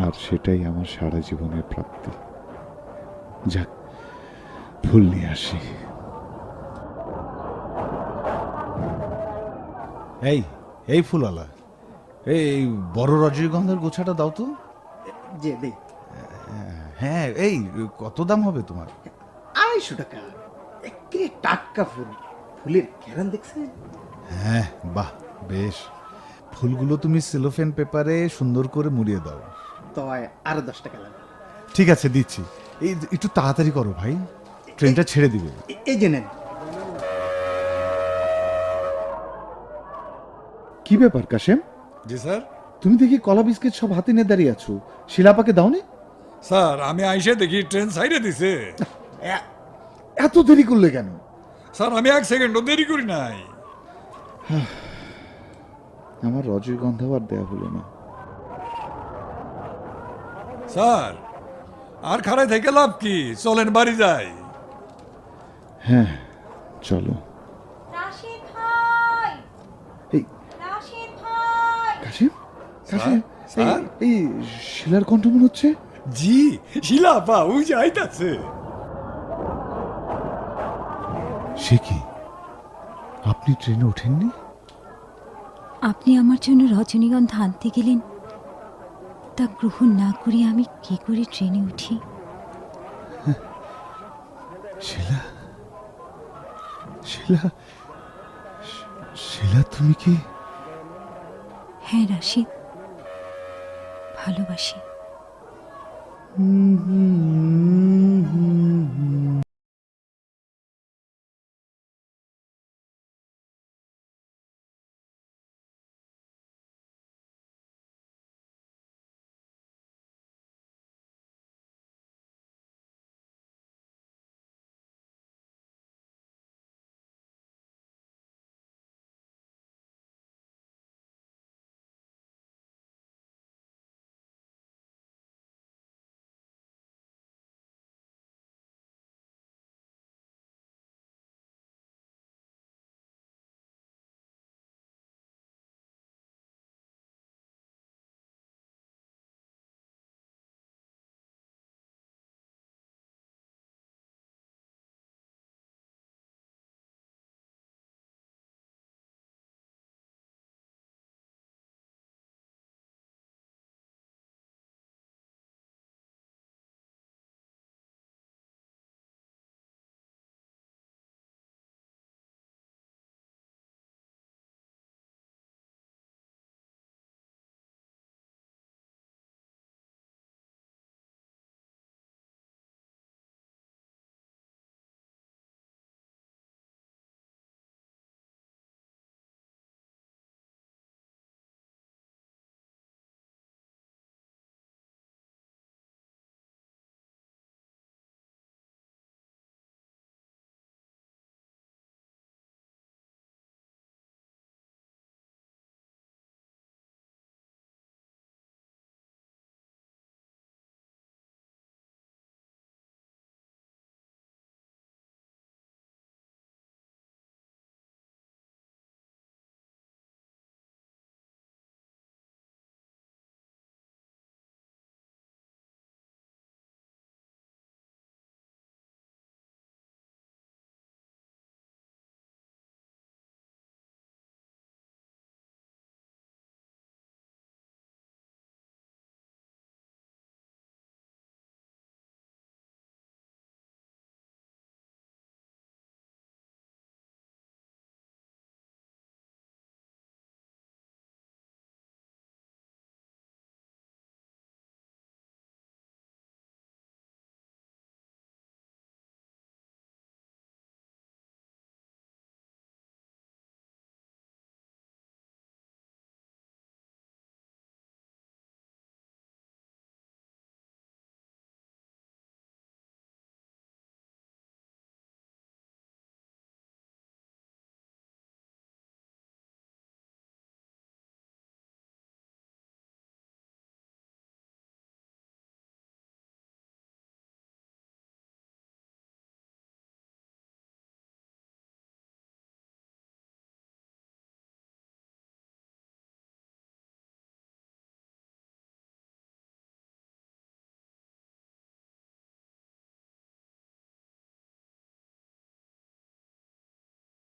আর সেটাই আমার সারা জীবনের প্রাপ্তি। যাক, ফুল নিয়ে আসি। এই এই ফুলওয়ালা, এই বড় রজনীগন্ধার গোছাটা দাও তো। যে দে, হ্যাঁ, এই কত দাম হবে তোমার? 250 টাকা। একেবারে টাটকা ফুল, ফুলের ঘেরান দেখছেন? হ্যাঁ, বাহ, বেশ। ফুলগুলো তুমি সেলোফেন পেপারে সুন্দর করে মুড়িয়ে দাও। তয় আরো 10 টাকা লাগবে। ঠিক আছে, দিচ্ছি। এই একটু তাড়াতাড়ি করো ভাই, ট্রেনটা ছেড়ে দিবে। এই যে নেন। কি ব্যাপার কাশেম, জি স্যার। তুমি দেখি কলা বিস্কিট সব হাতে নিয়ে দাঁড়িয়ে আছো, শিলাপাকে দাওনি? স্যার আমি আইসে দেখি ট্রেন সাইডে দিছে। এত দেরি করলে কেন? স্যার আমি 1 সেকেন্ডও দেরি করি নাই। আমার রজনীগন্ধা আর দেয়া হলো না। স্যার আর খাড়াই থেকে লাভ কি, চলেন বাড়ি যাই। হ্যাঁ চলো। রাশিদ ভাই, এই রাশিদ ভাই। কাশেম, কাশেম, স্যার? এই শিলার কণ্ঠ মনে হচ্ছে। জি শিলা আপা ওই যে আইতাছে। সে কি, আপনি ট্রেনে ওঠেননি? আপনি আমার জন্য রজনীগন্ধা আনতে গেলেন, তা গ্রহণ না করে আমি কি করে ট্রেনে উঠি? শিলা, শিলা, শিলা, তুমি কি? হ্যাঁ রাশিদ, ভালোবাসি।